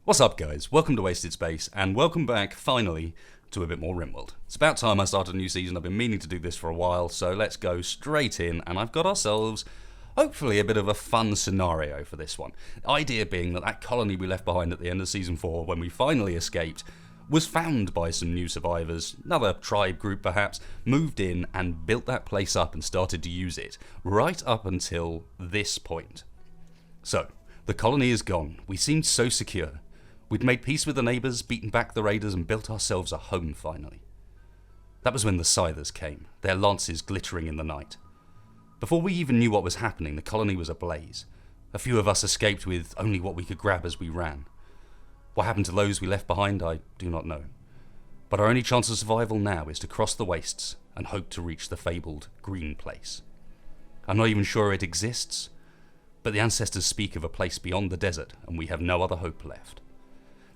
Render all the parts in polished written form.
What's up, guys? Welcome to Wasted Space, and welcome back, finally, to a bit more Rimworld. It's about time I started a new season. I've been meaning to do this for a while, so let's go straight in, and I've got ourselves, hopefully, a bit of a fun scenario for this one. The idea being that that colony we left behind at the end of Season 4, when we finally escaped, was found by some new survivors, another tribe group perhaps, moved in and built that place up and started to use it, right up until this point. So, the colony is gone. We seemed so secure. We'd made peace with the neighbours, beaten back the raiders, and built ourselves a home finally. That was when the Scythers came, their lances glittering in the night. Before we even knew what was happening, the colony was ablaze. A few of us escaped with only what we could grab as we ran. What happened to those we left behind, I do not know. But our only chance of survival now is to cross the wastes and hope to reach the fabled green place. I'm not even sure it exists, but the ancestors speak of a place beyond the desert, and we have no other hope left.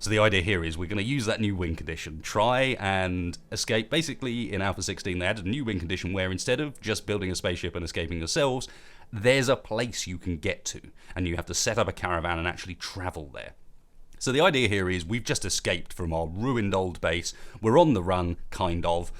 So the idea here is we're going to use that new win condition, try and escape. Basically, in Alpha 16, they added a new win condition where instead of just building a spaceship and escaping yourselves, there's a place you can get to, and you have to set up a caravan and actually travel there. So the idea here is we've just escaped from our ruined old base, we're on the run, kind of,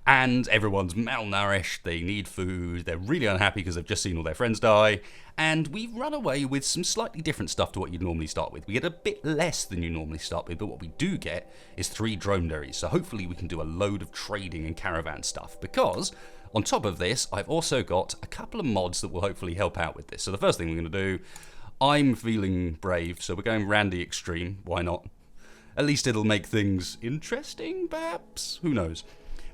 and everyone's malnourished, they need food, they're really unhappy because they've just seen all their friends die, and we've run away with some slightly different stuff to what you'd normally start with. We get a bit less than you normally start with, but what we do get is 3 dromedaries, so hopefully we can do a load of trading and caravan stuff, because on top of this, I've also got a couple of mods that will hopefully help out with this. So the first thing we're going to do, I'm feeling brave, so we're going Randy Extreme, why not? At least it'll make things interesting, perhaps? Who knows?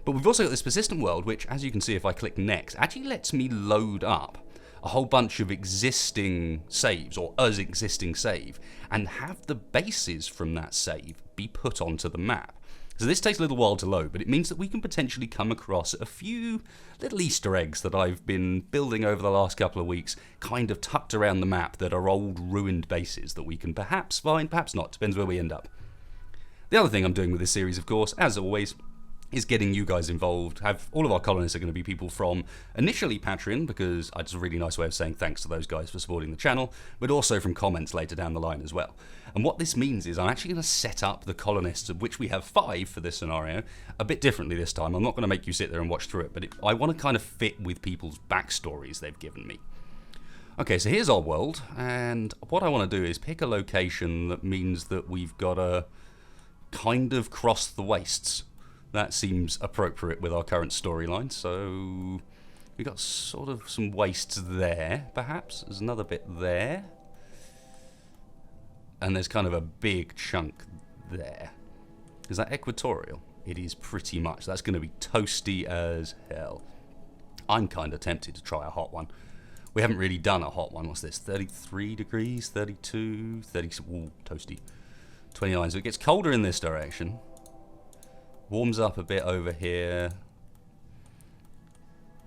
But we've also got this persistent world, which, as you can see if I click next, actually lets me load up a whole bunch of existing saves, or us existing save, and have the bases from that save be put onto the map. So this takes a little while to load, but it means that we can potentially come across a few little Easter eggs that I've been building over the last couple of weeks, kind of tucked around the map that are old ruined bases that we can perhaps find, perhaps not, depends where we end up. The other thing I'm doing with this series, of course, as always, is getting you guys involved. All of our colonists are going to be people from initially Patreon, because it's a really nice way of saying thanks to those guys for supporting the channel, but also from comments later down the line as well. And what this means is I'm actually going to set up the colonists, of which we have 5 for this scenario, a bit differently this time. I'm not going to make you sit there and watch through it, but I want to kind of fit with people's backstories they've given me. Okay, so here's our world, and what I want to do is pick a location that means that we've got to kind of cross the wastes. That seems appropriate with our current storyline, so we got sort of some wastes there, perhaps. There's another bit there. And there's kind of a big chunk there. Is that equatorial? It is pretty much. That's going to be toasty as hell. I'm kind of tempted to try a hot one. We haven't really done a hot one. What's this? 33 degrees, 32, 30, ooh, toasty. 29, so it gets colder in this direction. Warms up a bit over here.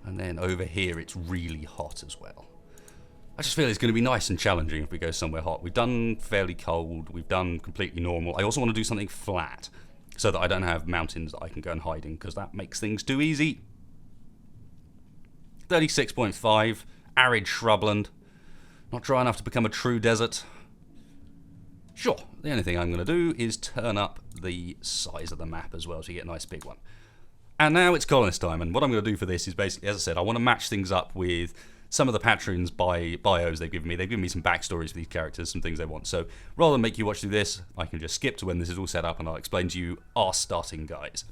And then over here it's really hot as well. I just feel it's going to be nice and challenging if we go somewhere hot. We've done fairly cold. We've done completely normal. I also want to do something flat so that I don't have mountains that I can go and hide in, because that makes things too easy. 36.5. Arid shrubland. Not dry enough to become a true desert. Sure, the only thing I'm going to do is turn up the size of the map as well, so you get a nice big one. And now it's colonist time, and what I'm going to do for this is basically, as I said, I want to match things up with some of the patrons' bios they've given me. They've given me some backstories for these characters, some things they want. So rather than make you watch through this, I can just skip to when this is all set up, and I'll explain to you our starting guys.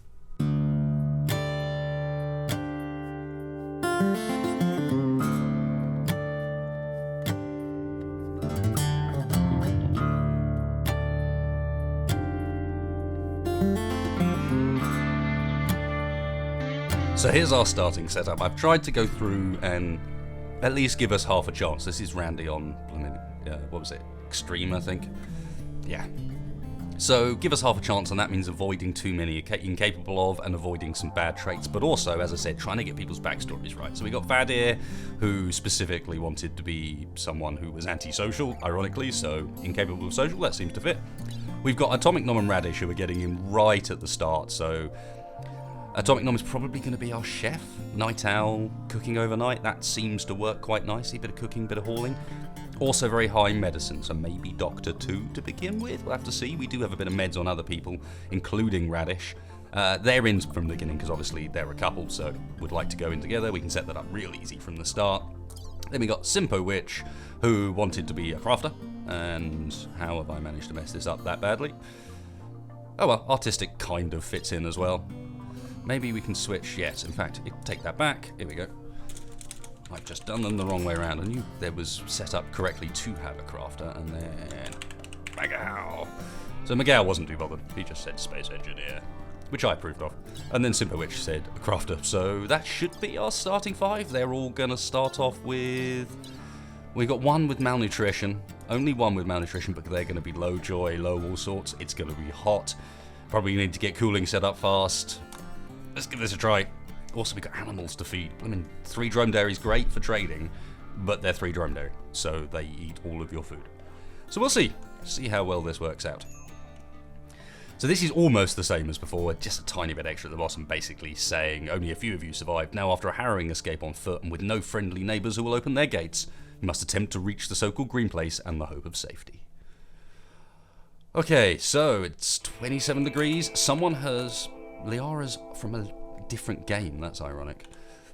So here's our starting setup. I've tried to go through and at least give us half a chance. This is Randy on, what was it? Extreme, I think. Yeah. So give us half a chance, and that means avoiding too many you're incapable of and avoiding some bad traits, but also, as I said, trying to get people's backstories right. So we got Vadir, who specifically wanted to be someone who was antisocial, ironically, so incapable of social, that seems to fit. We've got Atomic Nom and Radish, who are getting in right at the start, so Atomic Nom is probably going to be our chef. Night owl, cooking overnight, that seems to work quite nicely. Bit of cooking, bit of hauling. Also very high medicine, so maybe Doctor 2 to begin with. We'll have to see. We do have a bit of meds on other people, including Radish. They're in from the beginning because obviously they're a couple, so would like to go in together. We can set that up real easy from the start. Then we got Simpo Witch, who wanted to be a crafter, and how have I managed to mess this up that badly? Oh well, artistic kind of fits in as well. Maybe we can switch, yes, in fact, take that back, here we go. I've just done them the wrong way around. I knew there was set up correctly to have a crafter, and then Magao. So Magao wasn't too bothered, he just said Space Engineer, which I approved of. And then Simpo Witch said a crafter, so that should be our starting 5. They're all gonna start off with... We got one with malnutrition, only one with malnutrition, but they're gonna be low joy, low all sorts. It's gonna be hot. Probably need to get cooling set up fast. Let's give this a try. Also, we got animals to feed. I mean, 3 drone dairies, great for trading, but they're 3 drone dairy, so they eat all of your food. So we'll see how well this works out. So this is almost the same as before, just a tiny bit extra at the bottom, basically saying only a few of you survived. Now, after a harrowing escape on foot and with no friendly neighbours who will open their gates, you must attempt to reach the so-called green place and the hope of safety. Okay, so it's 27 degrees. Someone has... Liara's from a different game, that's ironic.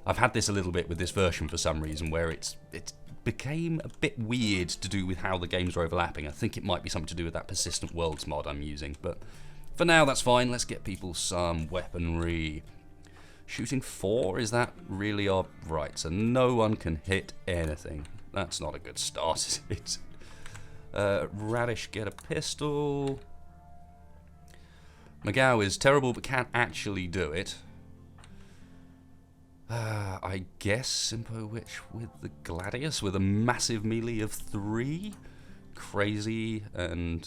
I've had this a little bit with this version for some reason, where it became a bit weird to do with how the games are overlapping. I think it might be something to do with that persistent worlds mod I'm using, but for now that's fine. Let's get people some weaponry. Shooting 4, is that really our... Right, so no one can hit anything. That's not a good start, is it? Radish, get a pistol. Magao is terrible but can't actually do it. I guess Simpo Witch with the Gladius with a massive melee of 3. Crazy, and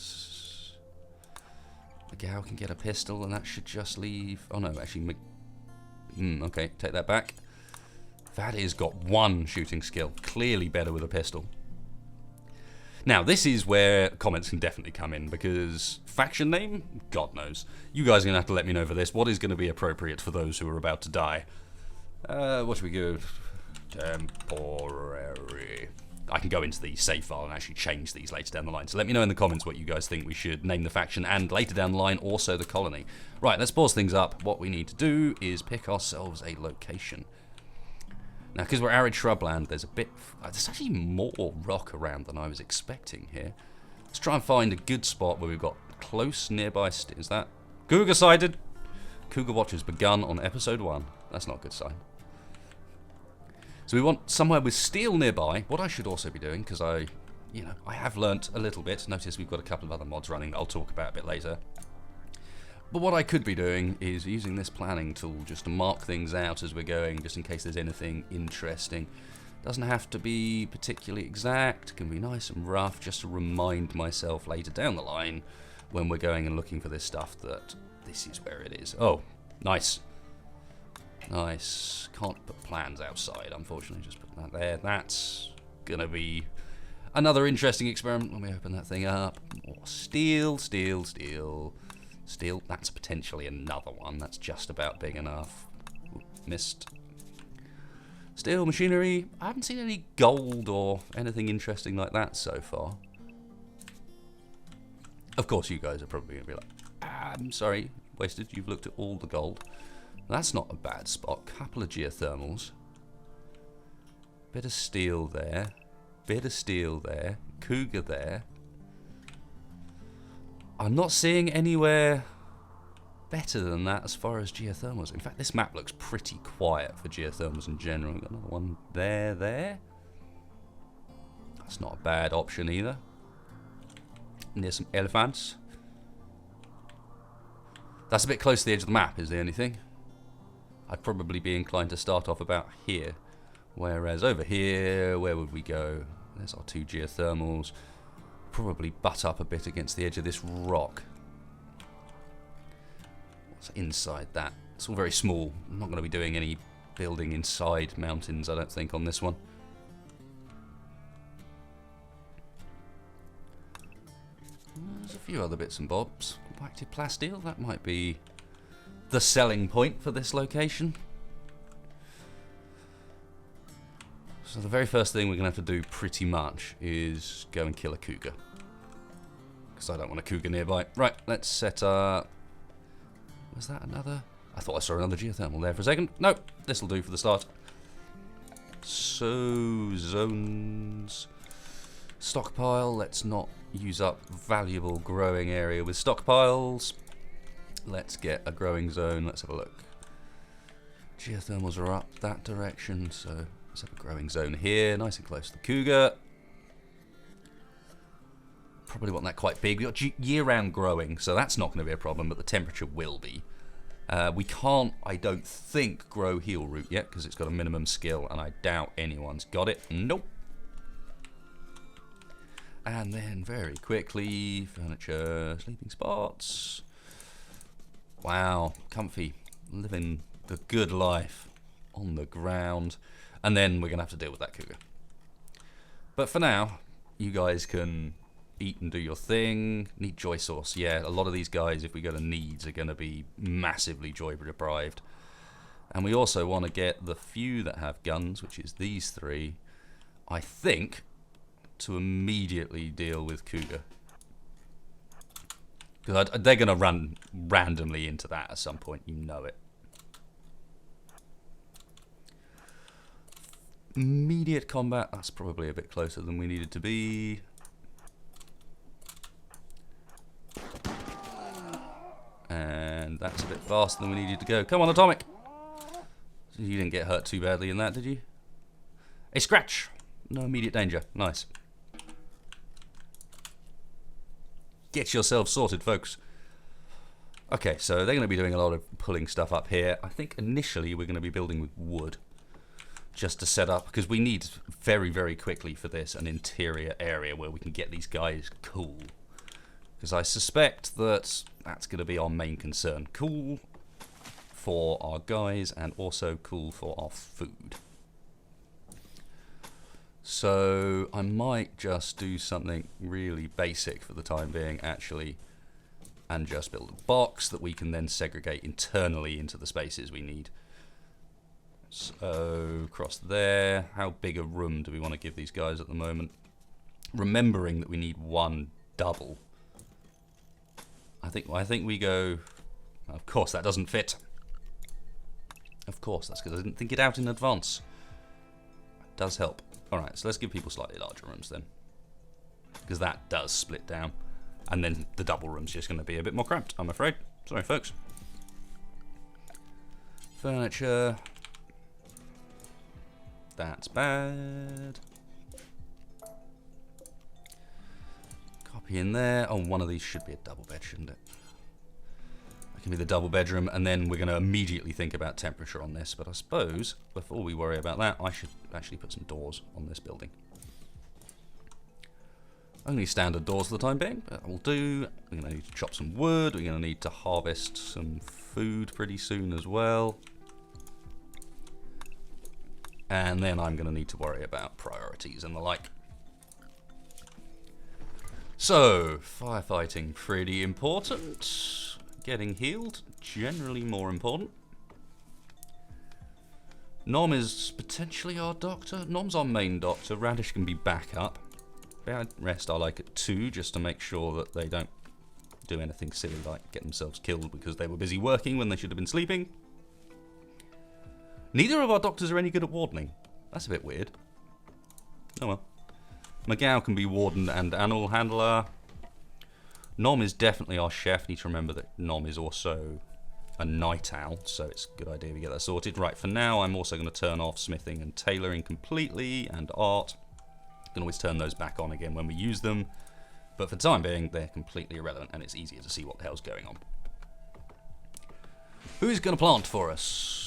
Magao can get a pistol, and that should just leave... Oh no, actually... okay, take that back. That has got 1 shooting skill. Clearly better with a pistol. Now, this is where comments can definitely come in, because faction name? God knows. You guys are going to have to let me know for this. What is going to be appropriate for those who are about to die? What should we go? Temporary. I can go into the save file and actually change these later down the line. So let me know in the comments what you guys think we should name the faction, and later down the line also the colony. Right, let's pause things up. What we need to do is pick ourselves a location. Now, because we're arid shrubland, there's actually more rock around than I was expecting here. Let's try and find a good spot where we've got close nearby... Is that... Cougar sighted! Cougar watch has begun on episode 1. That's not a good sign. So we want somewhere with steel nearby. What I should also be doing, because I have learnt a little bit. Notice we've got a couple of other mods running that I'll talk about a bit later. But what I could be doing is using this planning tool just to mark things out as we're going, just in case there's anything interesting. Doesn't have to be particularly exact, can be nice and rough, just to remind myself later down the line when we're going and looking for this stuff that this is where it is. Oh, nice. Nice. Can't put plans outside, unfortunately, just put that there. That's gonna be another interesting experiment when we open that thing up. More steel, steel, steel. Steel, that's potentially another one. That's just about big enough. Ooh, missed. Steel, machinery. I haven't seen any gold or anything interesting like that so far. Of course, you guys are probably going to be like, I'm sorry, wasted. You've looked at all the gold. That's not a bad spot. Couple of geothermals. Bit of steel there. Bit of steel there. Cougar there. I'm not seeing anywhere better than that as far as geothermals. In fact, this map looks pretty quiet for geothermals in general. We've got another one there. That's not a bad option either. Near some elephants. That's a bit close to the edge of the map, is the only thing. I'd probably be inclined to start off about here. Whereas over here, where would we go? There's our 2 geothermals. Probably butt up a bit against the edge of this rock. What's inside that? It's all very small. I'm not going to be doing any building inside mountains, I don't think, on this one. There's a few other bits and bobs. Compacted plasteel, that might be the selling point for this location. So the very first thing we're going to have to do pretty much is go and kill a cougar. Because I don't want a cougar nearby. Right, let's set up... Was that another? I thought I saw another geothermal there for a second. Nope, this'll do for the start. So, zones... Stockpile, let's not use up valuable growing area with stockpiles. Let's get a growing zone, let's have a look. Geothermals are up that direction, so let's have a growing zone here, nice and close to the cougar. Probably want that quite big. We've got year-round growing, so that's not going to be a problem, but the temperature will be. We can't, I don't think, grow heel root yet, because it's got a minimum skill, and I doubt anyone's got it. Nope. And then, very quickly, furniture, sleeping spots. Wow, comfy. Living the good life on the ground. And then we're going to have to deal with that cougar. But for now, you guys can eat and do your thing. Need joy source. Yeah, a lot of these guys, if we go to needs, are going to be massively joy deprived. And we also want to get the few that have guns, which is these three, I think, to immediately deal with cougar. Because they're going to run randomly into that at some point, you know it. Immediate combat, that's probably a bit closer than we needed to be. And that's a bit faster than we needed to go. Come on, Atomic! You didn't get hurt too badly in that, did you? A scratch! No immediate danger. Nice. Get yourselves sorted, folks. Okay, so they're going to be doing a lot of pulling stuff up here. I think initially we're going to be building with wood. Just to set up, because we need very, very quickly for this an interior area where we can get these guys cool. Because I suspect that that's going to be our main concern. Cool for our guys and also cool for our food. So I might just do something really basic for the time being, actually, and just build a box that we can then segregate internally into the spaces we need. So, across there. How big a room do we want to give these guys at the moment? Remembering that we need one double. I think we go... Of course, that doesn't fit. Of course, that's because I didn't think it out in advance. It does help. Alright, so let's give people slightly larger rooms then. Because that does split down. And then the double room's just going to be a bit more cramped, I'm afraid. Sorry, folks. Furniture... That's bad. Copy in there. Oh, one of these should be a double bed, shouldn't it? That can be the double bedroom, and then we're going to immediately think about temperature on this. But I suppose, before we worry about that, I should actually put some doors on this building. Only standard doors for the time being, but will do. We're going to need to chop some wood. We're going to need to harvest some food pretty soon as well. And then I'm going to need to worry about priorities and the like. So, firefighting, pretty important. Getting healed, generally more important. Nom is potentially our doctor. Nom's our main doctor. Radish can be backup. Bad rest I like at 2, just to make sure that they don't do anything silly like get themselves killed because they were busy working when they should have been sleeping. Neither of our doctors are any good at wardening. That's a bit weird. Oh well. McGow can be warden and animal handler. Nom is definitely our chef. Need to remember that Nom is also a night owl, so it's a good idea we get that sorted. Right, for now I'm also going to turn off smithing and tailoring completely, and art. You can always turn those back on again when we use them. But for the time being, they're completely irrelevant, and it's easier to see what the hell's going on. Who's going to plant for us?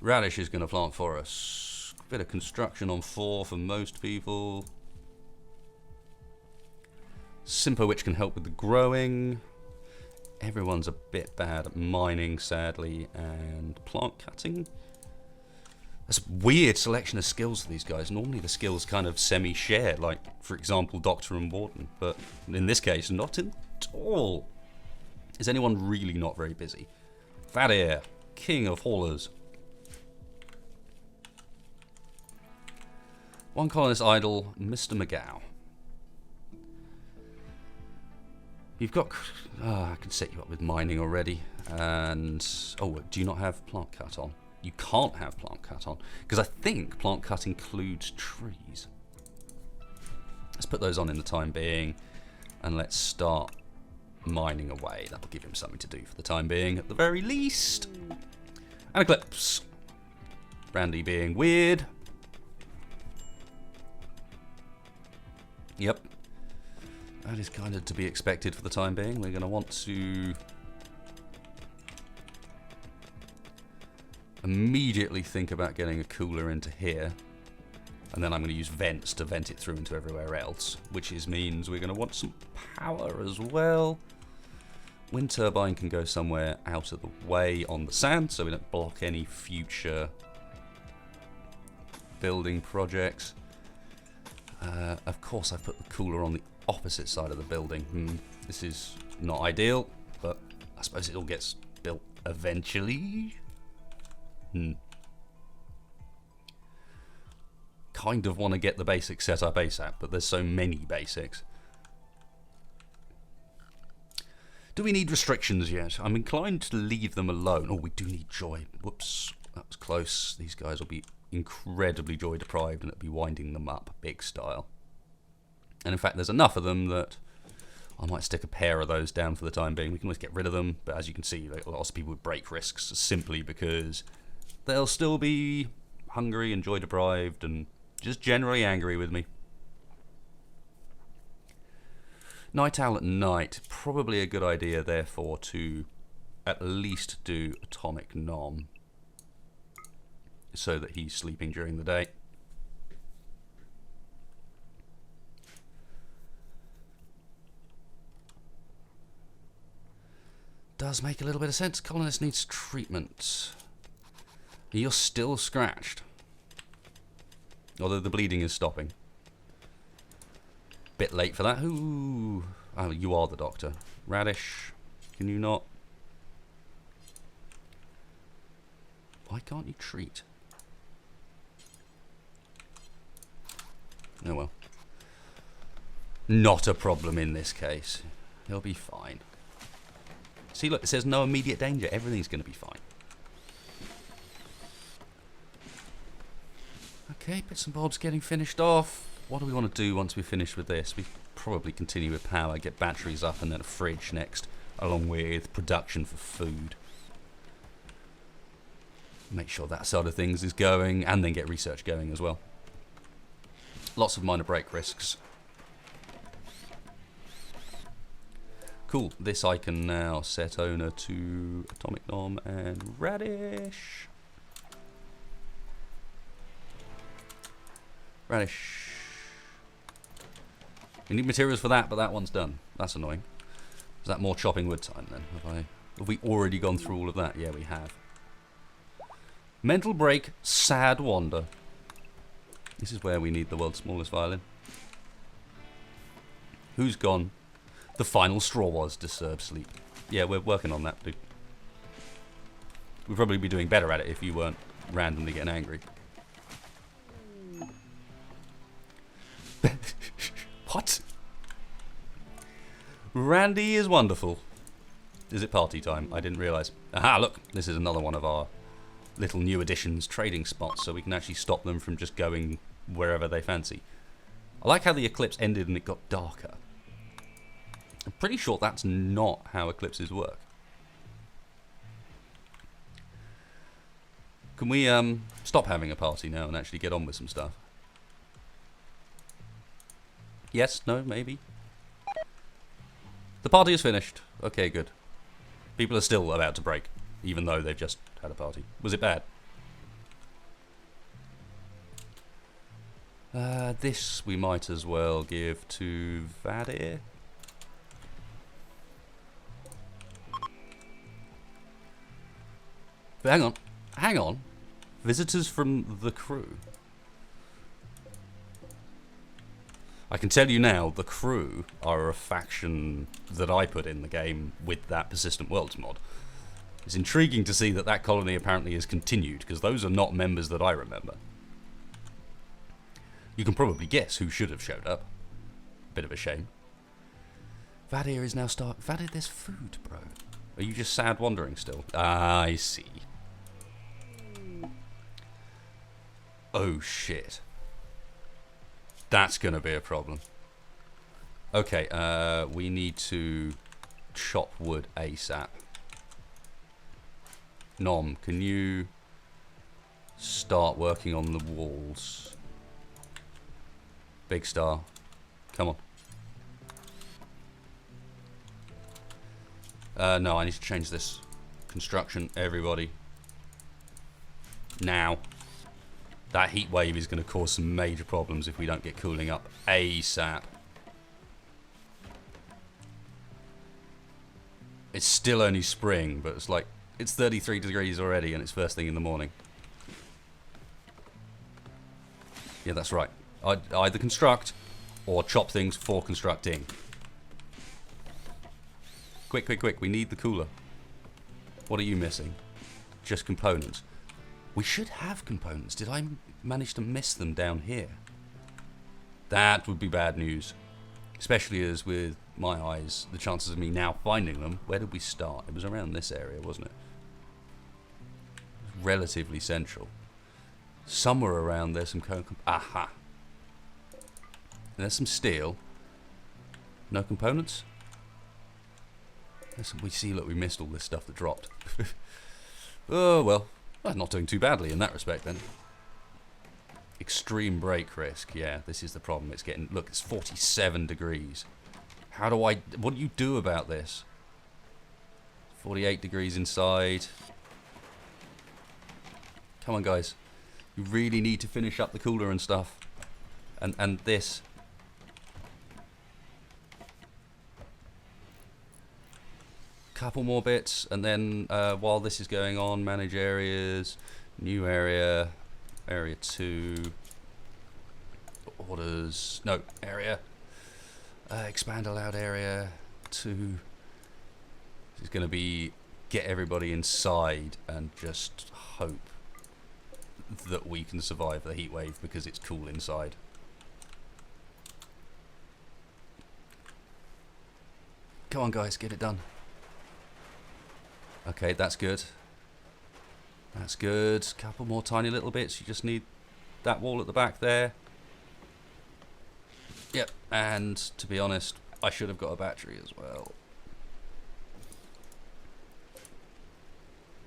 Radish is going to plant for us. Bit of construction on 4 for most people. Simpo, which can help with the growing. Everyone's a bit bad at mining, sadly, and plant cutting. That's a weird selection of skills for these guys. Normally the skills kind of semi-share, like, for example, Doctor and Warden. But in this case, not at all. Is anyone really not very busy? Vadir, King of Haulers. One colonist idle, Mr. McGow. You've got... I can set you up with mining already. And... Oh, do you not have plant cut on? You can't have plant cut on. Because I think plant cut includes trees. Let's put those on in the time being. And let's start mining away. That'll give him something to do for the time being, at the very least. And Eclipse. Randy being weird. Yep. That is kind of to be expected for the time being. We're going to want to immediately think about getting a cooler into here. And then I'm going to use vents to vent it through into everywhere else, which means we're going to want some power as well. Wind turbine can go somewhere out of the way on the sand, so we don't block any future building projects. Of course, I've put the cooler on the opposite side of the building. This is not ideal, but I suppose it all gets built eventually. Kind of want to get the basics set up ASAP, but there's so many basics. Do we need restrictions yet? I'm inclined to leave them alone. Oh, we do need joy. Whoops, that was close. These guys will be incredibly joy deprived, and it'll be winding them up big style. And in fact, there's enough of them that I might stick a pair of those down for the time being. We can always get rid of them, but as you can see, like, lots of people would break risks simply because they'll still be hungry and joy deprived and just generally angry with me. Night owl at night, probably a good idea therefore to at least do atomic nom so that he's sleeping during the day. Does make a little bit of sense. Colonist needs treatment. You're still scratched. Although the bleeding is stopping. Bit late for that. Ooh. Oh, you are the doctor. Radish, can you not? Why can't you treat? Oh well. Not a problem in this case. He'll be fine. See, look, it says no immediate danger. Everything's going to be fine. Okay, bits and bobs getting finished off. What do we want to do once we finish with this? We probably continue with power, get batteries up, and then a fridge next, along with production for food. Make sure that side of things is going, and then get research going as well. Lots of minor break risks. Cool, this I can now set owner to atomic nom and radish. Radish. We need materials for that, but that one's done. That's annoying. Is that more chopping wood time then? Have we already gone through all of that? Yeah, we have. Mental break, sad wander. This is where we need the world's smallest violin. Who's gone? The final straw was disturbed sleep. Yeah, we're working on that, dude. We'd probably be doing better at it if you weren't randomly getting angry. What? Randy is wonderful. Is it party time? I didn't realise. Aha, look. This is another one of our little new additions trading spots, so we can actually stop them from just going wherever they fancy. I like how the eclipse ended and it got darker. I'm pretty sure that's not how eclipses work. Can we stop having a party now and actually get on with some stuff? Yes, no, maybe. The party is finished. Okay, good. People are still about to break, even though they've just had a party. Was it bad? This we might as well give to Vadir. But hang on. Hang on. Visitors from the crew. I can tell you now, the crew are a faction that I put in the game with that Persistent Worlds mod. It's intriguing to see that that colony apparently is continued, because those are not members that I remember. You can probably guess who should have showed up. Bit of a shame. Vadir is now Vadir, there's food, bro. Are you just sad wandering still? I see. Oh, shit. That's going to be a problem. Okay, we need to chop wood ASAP. Nom, can you start working on the walls? Big Star, come on. No, I need to change this. Construction, everybody. Now. That heat wave is going to cause some major problems if we don't get cooling up ASAP. It's still only spring, but it's like, it's 33 degrees already and it's first thing in the morning. Yeah, that's right. I'd either construct or chop things for constructing. Quick, quick, quick. We need the cooler. What are you missing? Just components. We should have components. Did I manage to miss them down here? That would be bad news. Especially as with my eyes, the chances of me now finding them. Where did we start? It was around this area, wasn't it? Relatively central. Somewhere around there's some aha. And there's some steel. No components? We see, look, we missed all this stuff that dropped. Oh, well. Well, not doing too badly in that respect, then. Extreme break risk. Yeah, this is the problem. It's getting... Look, it's 47 degrees. How do I... What do you do about this? 48 degrees inside. Come on, guys. You really need to finish up the cooler and stuff. And this... Couple more bits, and then while this is going on, manage areas, new area, area 2, orders, no, area, expand allowed area 2. This is going to be get everybody inside and just hope that we can survive the heat wave because it's cool inside. Come on, guys, get it done. Okay, that's good. That's good. Couple more tiny little bits. You just need that wall at the back there. Yep, and to be honest, I should have got a battery as well.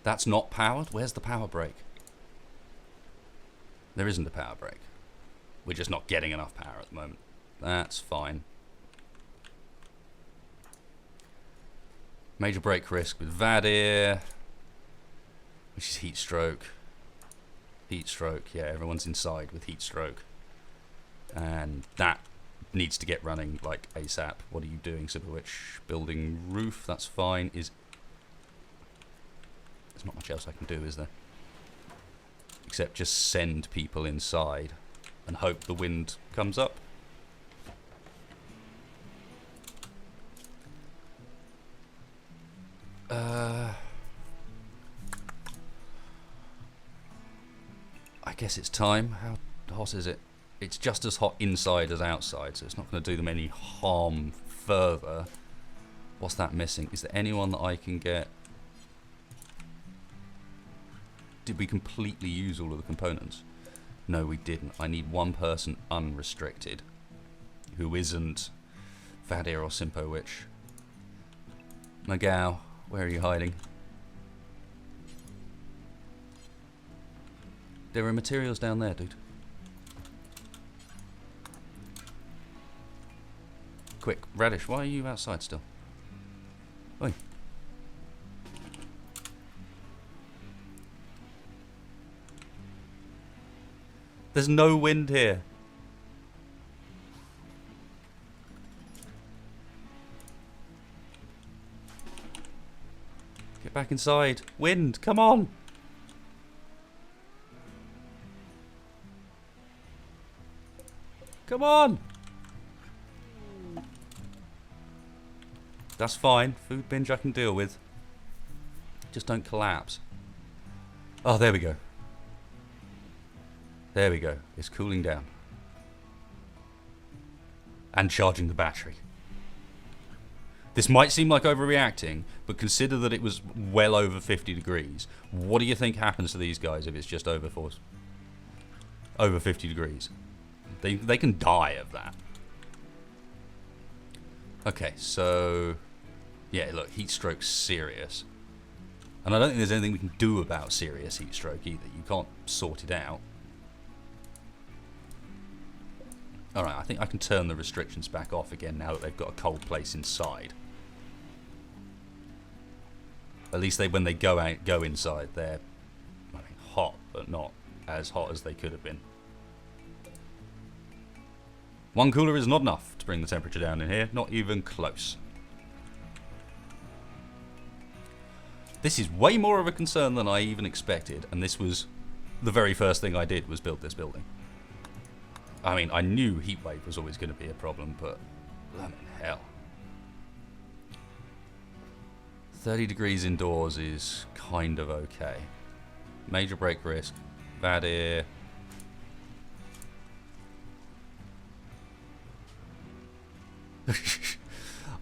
That's not powered? Where's the power break? There isn't a power break. We're just not getting enough power at the moment. That's fine. Major break risk with Vadir, which is heat stroke. Heat stroke, yeah, everyone's inside with heat stroke. And that needs to get running like ASAP. What are you doing, Superwitch? Building roof, that's fine. There's not much else I can do, is there? Except just send people inside and hope the wind comes up. I guess it's time. How hot is it? It's just as hot inside as outside, so it's not going to do them any harm further. What's that missing? Is there anyone that I can get? Did we completely use all of the components? No, we didn't. I need one person unrestricted who isn't Vadir or Simpowitch. Magao, where are you hiding? There are materials down there, dude. Quick, Radish, why are you outside still? Oi. There's no wind here. Get back inside. Wind, come on. Come on. That's fine. Food binge I can deal with. Just don't collapse. Oh, there we go. There we go. It's cooling down. and charging the battery. This might seem like overreacting, but consider that it was well over 50 degrees. What do you think happens to these guys if it's just over 50 degrees? They can die of that. Okay, so yeah, look, heat stroke's serious. And I don't think there's anything we can do about serious heat stroke either. You can't sort it out. Alright, I think I can turn the restrictions back off again now that they've got a cold place inside. At least when they go inside, they're hot, but not as hot as they could have been. One cooler is not enough to bring the temperature down in here, not even close. This is way more of a concern than I even expected, and this was the very first thing I did was build this building. I mean, I knew HEATWAVE was always going to be a problem, but blimmin' hell. 30 degrees indoors is kind of okay. Major break risk. Bad air.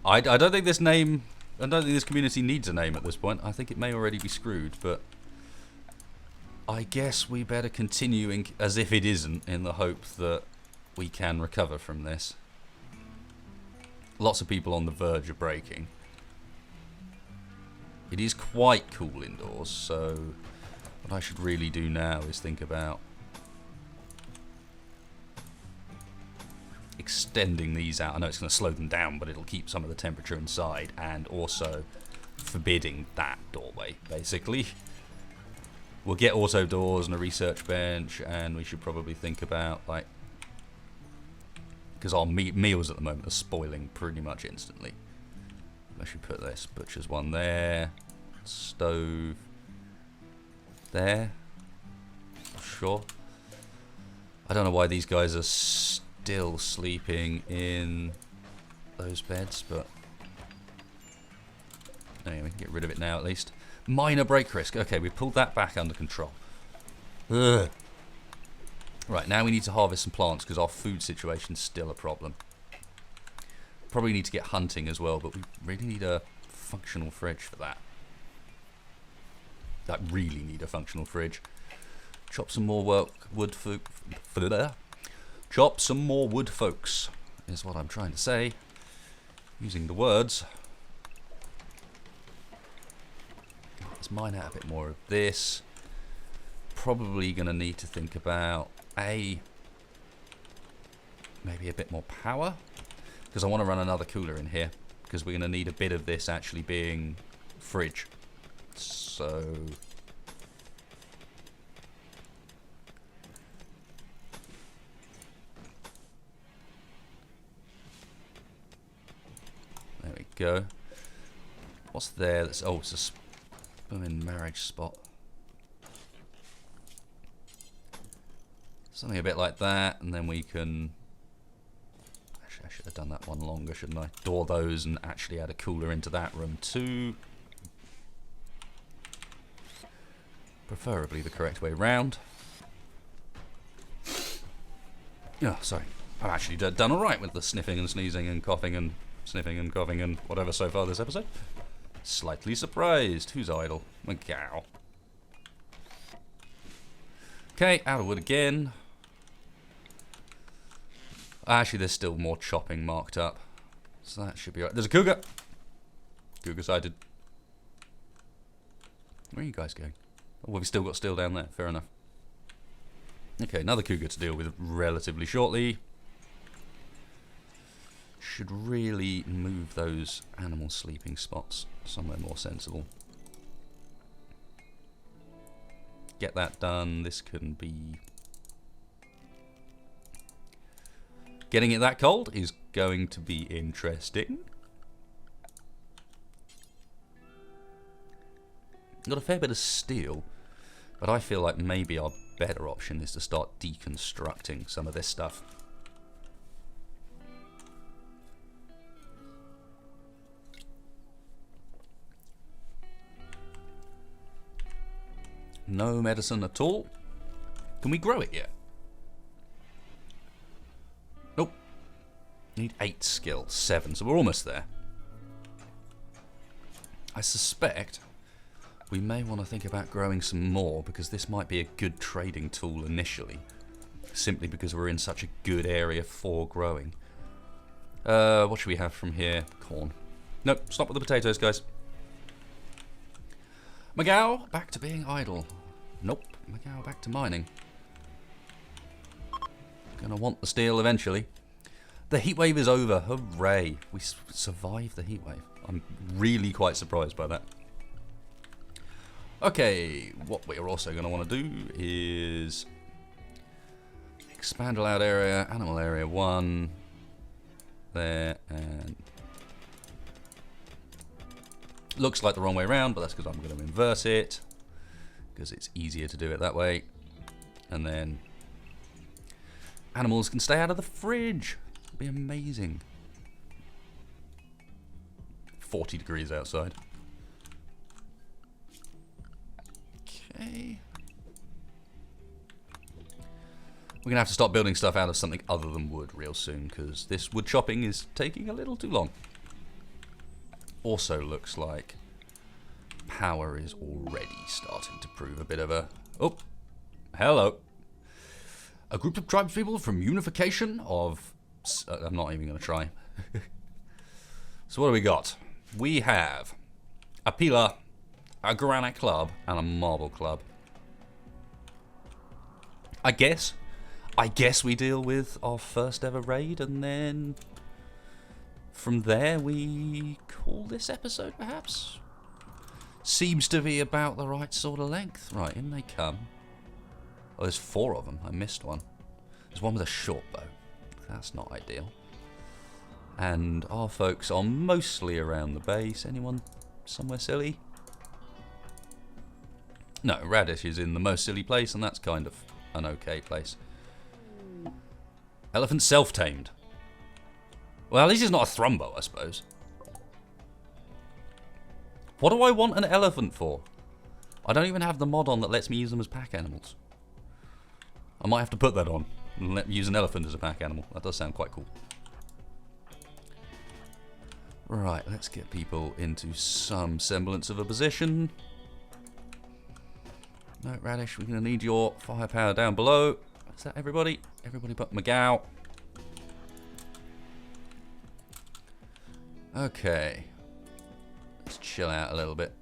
I don't think this name... I don't think this community needs a name at this point. I think it may already be screwed, but... I guess we better continue as if it isn't, in the hope that we can recover from this. Lots of people on the verge of breaking. It is quite cool indoors, so what I should really do now is think about extending these out. I know it's going to slow them down, but it'll keep some of the temperature inside, and also forbidding that doorway, basically. We'll get auto doors and a research bench, and we should probably think about, like, because our meals at the moment are spoiling pretty much instantly. I should put this butcher's one there, stove there. Sure. I don't know why these guys are still sleeping in those beds, but anyway, we can get rid of it now at least. Minor break risk. Okay, we pulled that back under control. Ugh. Right, now we need to harvest some plants because our food situation's still a problem. Probably need to get hunting as well, but we really need a functional fridge for that. Really need a functional fridge. Chop some more wood, chop some more wood, folks, is what I'm trying to say. Using the words. Let's mine out a bit more of this. Probably going to need to think about maybe a bit more power, because I want to run another cooler in here, because we're going to need a bit of this actually being fridge. So there we go. What's there? That's, oh, it's a swimming marriage spot. Something a bit like that, and then we can... Actually, I should have done that one longer, shouldn't I? Door those and actually add a cooler into that room too. Preferably the correct way round. Oh, sorry. I've actually done alright with the sniffing and sneezing and coughing and sniffing and coughing and whatever so far this episode. Slightly surprised. Who's idle? Macau. Okay, out of wood again. Actually, there's still more chopping marked up, so that should be alright. There's a cougar! Cougar sighted. Where are you guys going? Oh, we've still got steel down there. Fair enough. Okay, another cougar to deal with relatively shortly. Should really move those animal sleeping spots somewhere more sensible. Get that done. This can be... Getting it that cold is going to be interesting. Got a fair bit of steel, but I feel like maybe our better option is to start deconstructing some of this stuff. No medicine at all. Can we grow it yet? Nope. need 8 skill, 7, so we're almost there. I suspect we may want to think about growing some more, because this might be a good trading tool initially, simply because we're in such a good area for growing. What should we have from here? Corn. Nope, stop with the potatoes, guys. Magao, back to being idle. Nope, Magao back to mining. Gonna want the steel eventually. The heatwave is over, hooray. We survived the heatwave. I'm really quite surprised by that. Okay, what we're also gonna want to do is expand allowed area, animal area 1, there, and looks like the wrong way around, but that's because I'm going to inverse it, because it's easier to do it that way. And then animals can stay out of the fridge. It'd be amazing. 40 degrees outside. Okay. We're going to have to start building stuff out of something other than wood real soon, because this wood chopping is taking a little too long. Also looks like power is already starting to prove a bit of a... Oh, hello. A group of tribespeople from unification of... I'm not even going to try. So what do we got? We have a pillar, a granite club, and a marble club. I guess we deal with our first ever raid, and then from there we call this episode, perhaps? Seems to be about the right sort of length. Right, in they come. Oh, there's 4 of them. I missed one. There's one with a short bow. That's not ideal. And our folks are mostly around the base. Anyone somewhere silly? No, Radish is in the most silly place, and that's kind of an okay place. Elephant self-tamed. Well, at least it's not a Thrumbo, I suppose. What do I want an elephant for? I don't even have the mod on that lets me use them as pack animals. I might have to put that on and let me use an elephant as a pack animal. That does sound quite cool. Right, let's get people into some semblance of a position. No, Radish, we're going to need your firepower down below. Is that everybody? Everybody but Magao. Okay. Let's chill out a little bit.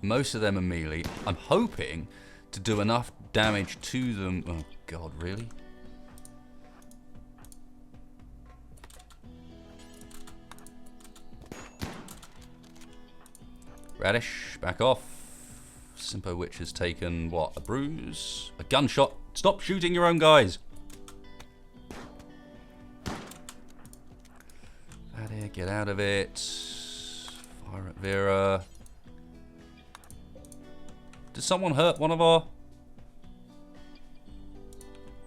Most of them are melee. I'm hoping to do enough damage to them. Oh, God, really? Radish, back off. Simpo Witch has taken, what, a bruise? A gunshot. Stop shooting your own guys. That here, get out of it. Fire at Vera. Did someone hurt one of our...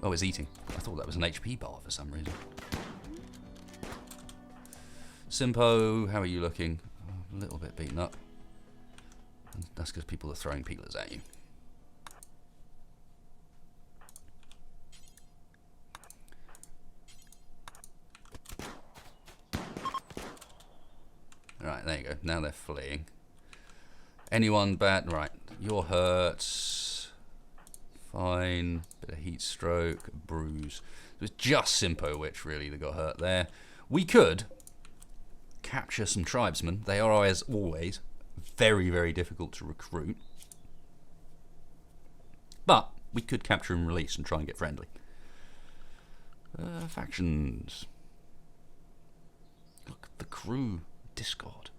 Oh, it's eating. I thought that was an HP bar for some reason. Simpo, how are you looking? A little bit beaten up. That's because people are throwing peelers at you. Alright, there you go. Now they're fleeing. Anyone bad? Right, you're hurt. Fine. Bit of heat stroke, bruise. It was just Simpo Witch really that got hurt there. We could capture some tribesmen. They are, as always, very, very difficult to recruit. But we could capture and release and try and get friendly. Factions. Look, the crew. Discord.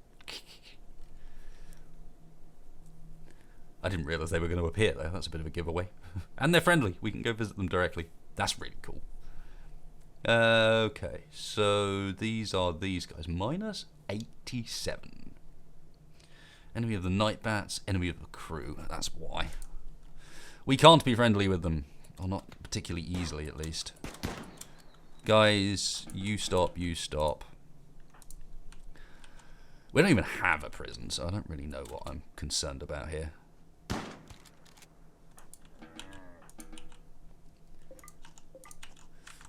I didn't realise they were going to appear though. That's a bit of a giveaway. And they're friendly. We can go visit them directly. That's really cool. Okay, so these are these guys. Minus 87. Enemy of the night bats, enemy of the crew. That's why. We can't be friendly with them. Or not particularly easily, at least. Guys, you stop, you stop. We don't even have a prison, so I don't really know what I'm concerned about here.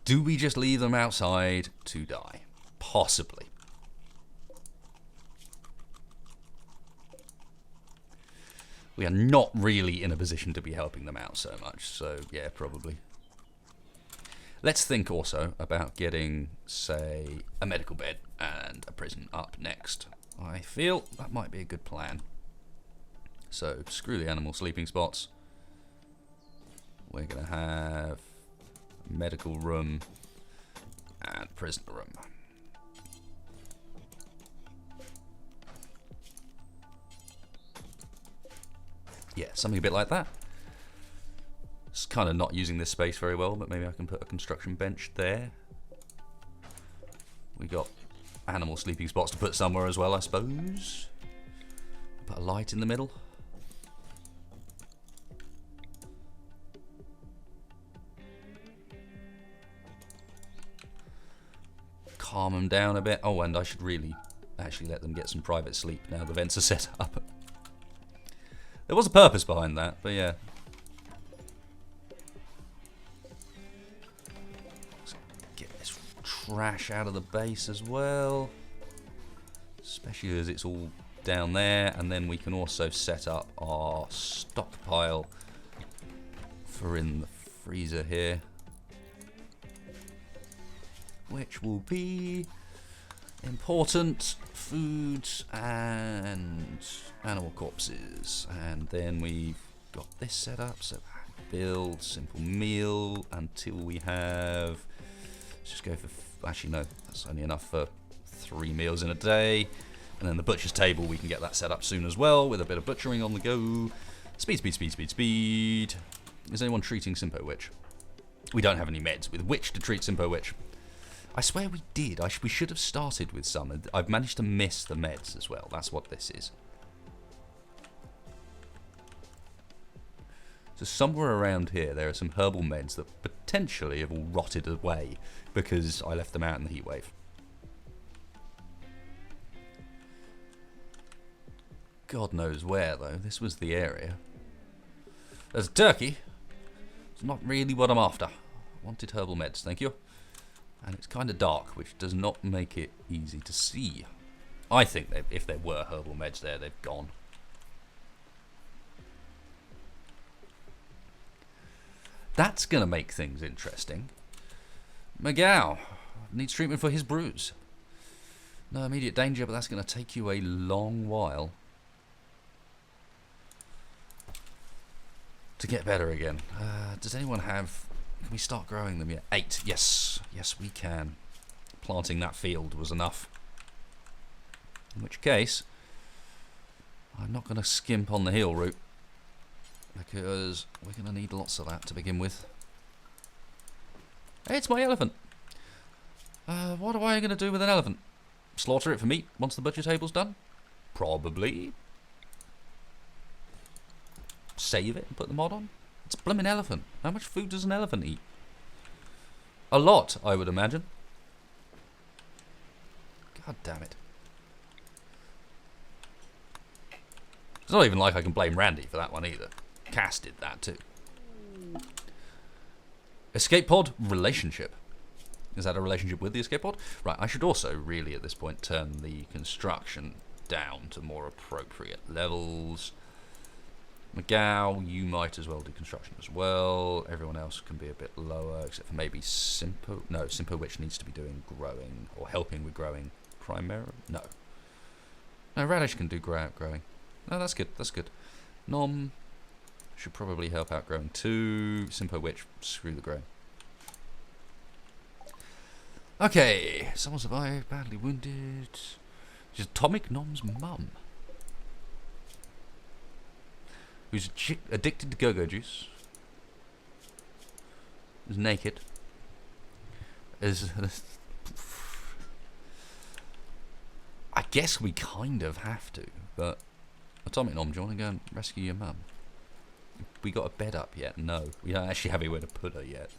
Do we just leave them outside to die? Possibly. We are not really in a position to be helping them out so much, so yeah, probably. Let's think also about getting, say, a medical bed and a prison up next. I feel that might be a good plan. So, screw the animal sleeping spots. We're going to have a medical room and prisoner room. Yeah, something a bit like that. It's kind of not using this space very well, but maybe I can put a construction bench there. We got animal sleeping spots to put somewhere as well, I suppose. Put a light in the middle. Calm them down a bit. Oh, and I should really actually let them get some private sleep now the vents are set up. There was a purpose behind that, but yeah. Let's get this trash out of the base as well. Especially as it's all down there. And then we can also set up our stockpile for in the freezer here. Which will be important foods and animal corpses. And then we've got this set up, so build simple meal until we have, let's just go for, actually no, that's only enough for 3 meals in a day. And then the butcher's table, we can get that set up soon as well with a bit of butchering on the go. Speed, speed, speed, speed, speed. Is anyone treating Simpo Witch? We don't have any meds with which to treat Simpo Witch. I swear we did. We should have started with some. I've managed to miss the meds as well. That's what this is. So somewhere around here there are some herbal meds that potentially have all rotted away because I left them out in the heatwave. God knows where though. This was the area. There's a turkey. It's not really what I'm after. Wanted herbal meds, thank you. And it's kind of dark, which does not make it easy to see. I think that if there were herbal meds there, they've gone. That's going to make things interesting. Miguel needs treatment for his bruise. No immediate danger, but that's going to take you a long while to get better again. Does anyone have... Can we start growing them yet? 8. Yes. Yes, we can. Planting that field was enough. In which case, I'm not going to skimp on the heal route, because we're going to need lots of that to begin with. Hey, it's my elephant. What am I going to do with an elephant? Slaughter it for meat once the butcher table's done? Probably. Save it and put the mod on? It's a blimmin' elephant. How much food does an elephant eat? A lot, I would imagine. God damn it. It's not even like I can blame Randy for that one either. Cass did that too. Escape pod relationship. Is that a relationship with the escape pod? Right, I should also really at this point turn the construction down to more appropriate levels. Miguel, you might as well do construction as well. Everyone else can be a bit lower, except for maybe Simpo. No, Simpo Witch needs to be doing growing, or helping with growing primarily. No. No, Radish can do growing. No, that's good, that's good. Nom should probably help out growing too. Simpo Witch, screw the growing. Okay, someone survived, badly wounded. She's Atomic Nom's mum. Who's addicted to go-go juice, is naked, is... I guess we kind of have to, but... Atomic Nom, do you want to go and rescue your mum? We got a bed up yet? No. We don't actually have anywhere to put her yet.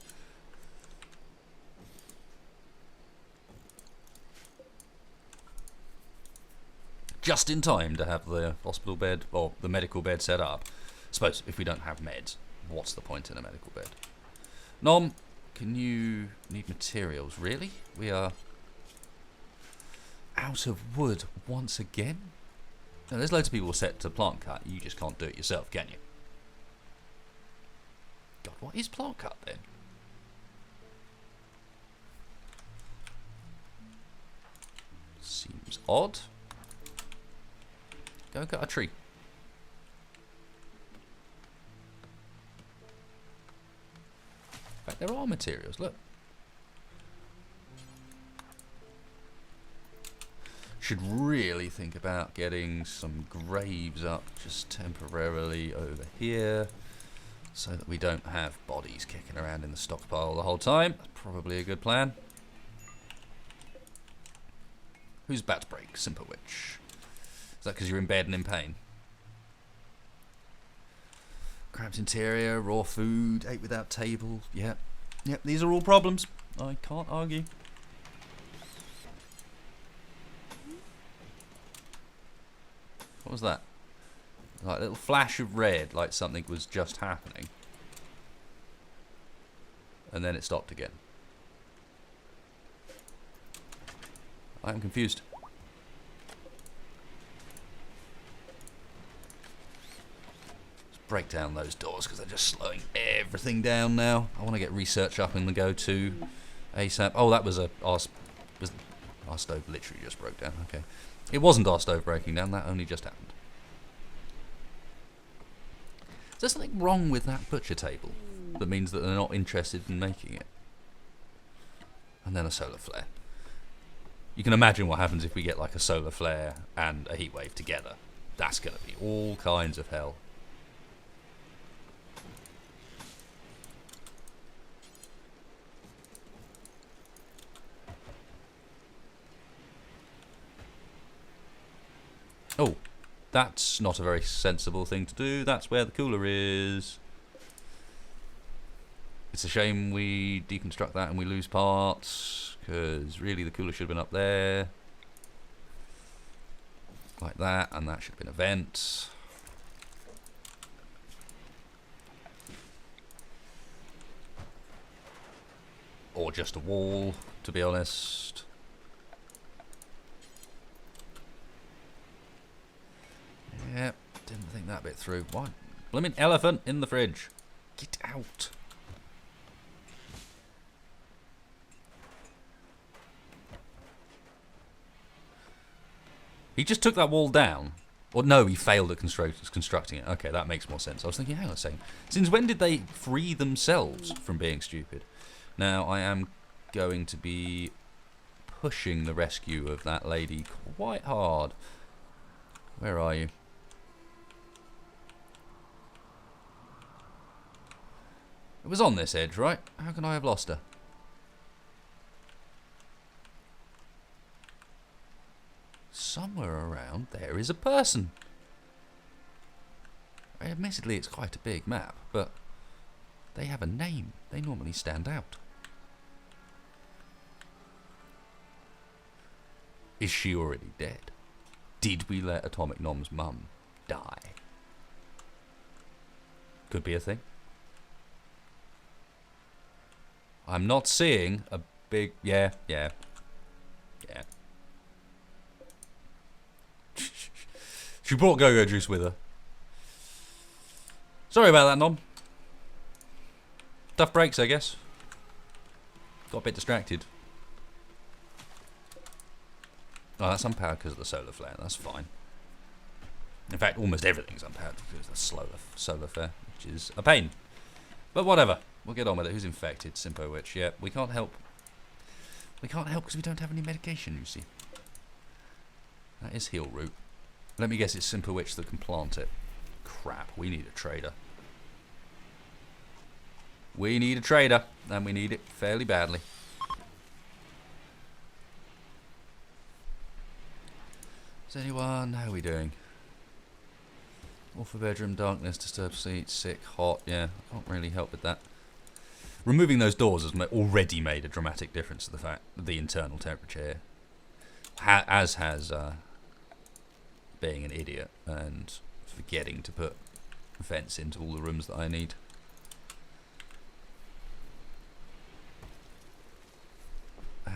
Just in time to have the hospital bed, or the medical bed set up. I suppose if we don't have meds, what's the point in a medical bed? Nom, can you need materials? Really? We are out of wood once again? Now, there's loads of people set to plant cut. You just can't do it yourself, can you? God, what is plant cut then? Seems odd. Go cut a tree. In fact, there are materials, look. Should really think about getting some graves up just temporarily over here so that we don't have bodies kicking around in the stockpile the whole time. That's probably a good plan. Who's about to break? Simple Witch. Is that because you're in bed and in pain? Cramped interior, raw food, ate without table. Yep. Yep, these are all problems. I can't argue. What was that? Like a little flash of red, like something was just happening. And then it stopped again. I am confused. Let's break down those doors because they're just slowing everything down now. I want to get research up in the go-to ASAP. Oh, that was our stove literally just broke down. Okay. It wasn't our stove breaking down, that only just happened. Is there something wrong with that butcher table that means that they're not interested in making it? And then a solar flare. You can imagine what happens if we get like a solar flare and a heatwave together. That's going to be all kinds of hell. Oh, that's not a very sensible thing to do. That's where the cooler is. It's a shame we deconstruct that and we lose parts, because really the cooler should have been up there. Like that, and that should have been a vent. Or just a wall, to be honest. Yep, didn't think that bit through. What? Blimmin' elephant in the fridge. Get out. He just took that wall down. Or no, he failed at constructing it. Okay, that makes more sense. I was thinking, hang on a second. Since when did they free themselves from being stupid? Now, I am going to be pushing the rescue of that lady quite hard. Where are you? It was on this edge, right? How can I have lost her? Somewhere around there is a person. Admittedly, it's quite a big map, but they have a name. They normally stand out. Is she already dead? Did we let Atomic Nom's mum die? Could be a thing. I'm not seeing a big... Yeah. She brought go-go juice with her. Sorry about that, Nom. Tough breaks, I guess. Got a bit distracted. Oh, that's unpowered because of the solar flare. That's fine. In fact, almost everything's unpowered because of the solar flare, which is a pain. But whatever. We'll get on with it. Who's infected? Simpo Witch. Yeah, we can't help. We can't help because we don't have any medication, you see. That is heal root. Let me guess, it's Simpo Witch that can plant it. Crap, we need a trader. We need a trader, and we need it fairly badly. Is anyone? How are we doing? Awful bedroom, darkness, disturbed sleep, sick, hot. Yeah, I can't really help with that. Removing those doors has already made a dramatic difference to the fact the internal temperature, as has being an idiot and forgetting to put vents into all the rooms that I need.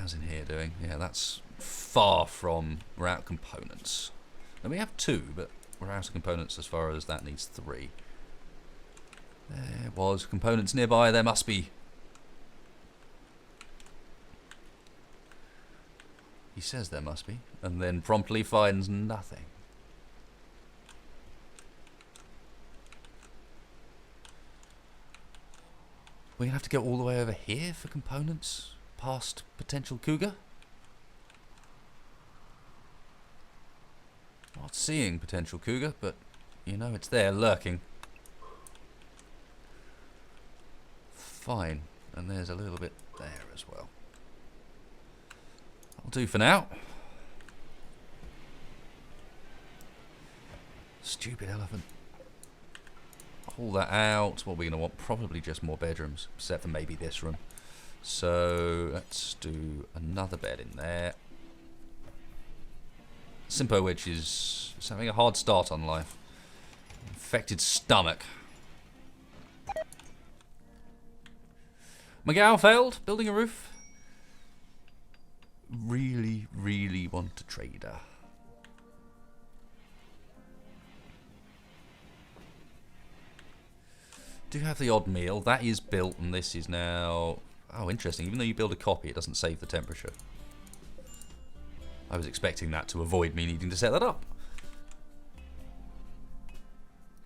how's in here doing? Yeah, that's far from... We're out of components. And we have 2, but we're out of components as far as that needs 3. There was components nearby. There must be. He says there must be, and then promptly finds nothing. We're going to have to go all the way over here for components past potential cougar? Not seeing potential cougar, but you know it's there lurking. Fine, and there's a little bit there as well. That'll do for now. Stupid elephant. Pull that out. What are we going to want? Probably just more bedrooms, except for maybe this room. So let's do another bed in there. Simpo Witch is having a hard start on life. Infected stomach. McGow failed building a roof. Really, really want a trader. Do have the odd meal. That is built, and this is now... Oh, interesting. Even though you build a copy, it doesn't save the temperature. I was expecting that to avoid me needing to set that up.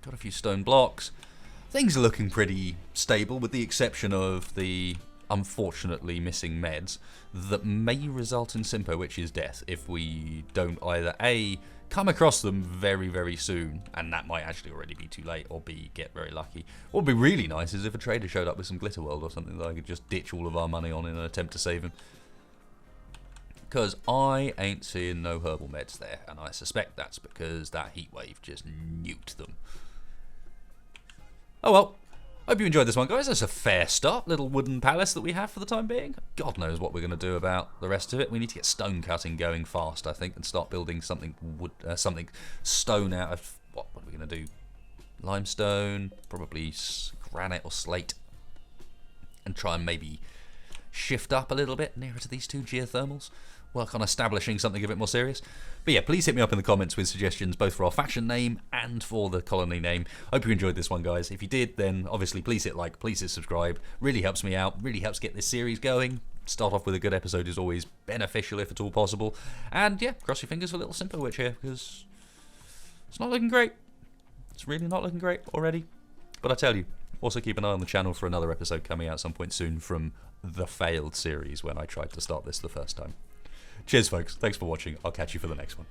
Got a few stone blocks. Things are looking pretty stable, with the exception of the unfortunately missing meds that may result in Simpo Witch's death if we don't either A, come across them very, very soon, and that might actually already be too late, or B, get very lucky. What would be really nice is if a trader showed up with some Glitterworld or something that I could just ditch all of our money on in an attempt to save him. Because I ain't seeing no herbal meds there, and I suspect that's because that heatwave just nuked them. Oh well. Hope you enjoyed this one, guys. That's a fair start. Little wooden palace that we have for the time being. God knows what we're going to do about the rest of it. We need to get stone cutting going fast, I think, and start building something something stone out of... What are we going to do? Limestone, probably granite or slate. And try and maybe shift up a little bit nearer to these 2 geothermals. Work on establishing something a bit more serious. But yeah, please hit me up in the comments with suggestions both for our faction name and for the colony name. Hope you enjoyed this one, guys. If you did, then obviously please hit like, please hit subscribe. Really helps me out, really helps get this series going. Start off with a good episode is always beneficial if at all possible. And yeah, cross your fingers for little Simpo Witch here, because it's not looking great. It's really not looking great already. But I tell you, also keep an eye on the channel for another episode coming out some point soon from the failed series when I tried to start this the first time. Cheers, folks. Thanks for watching. I'll catch you for the next one.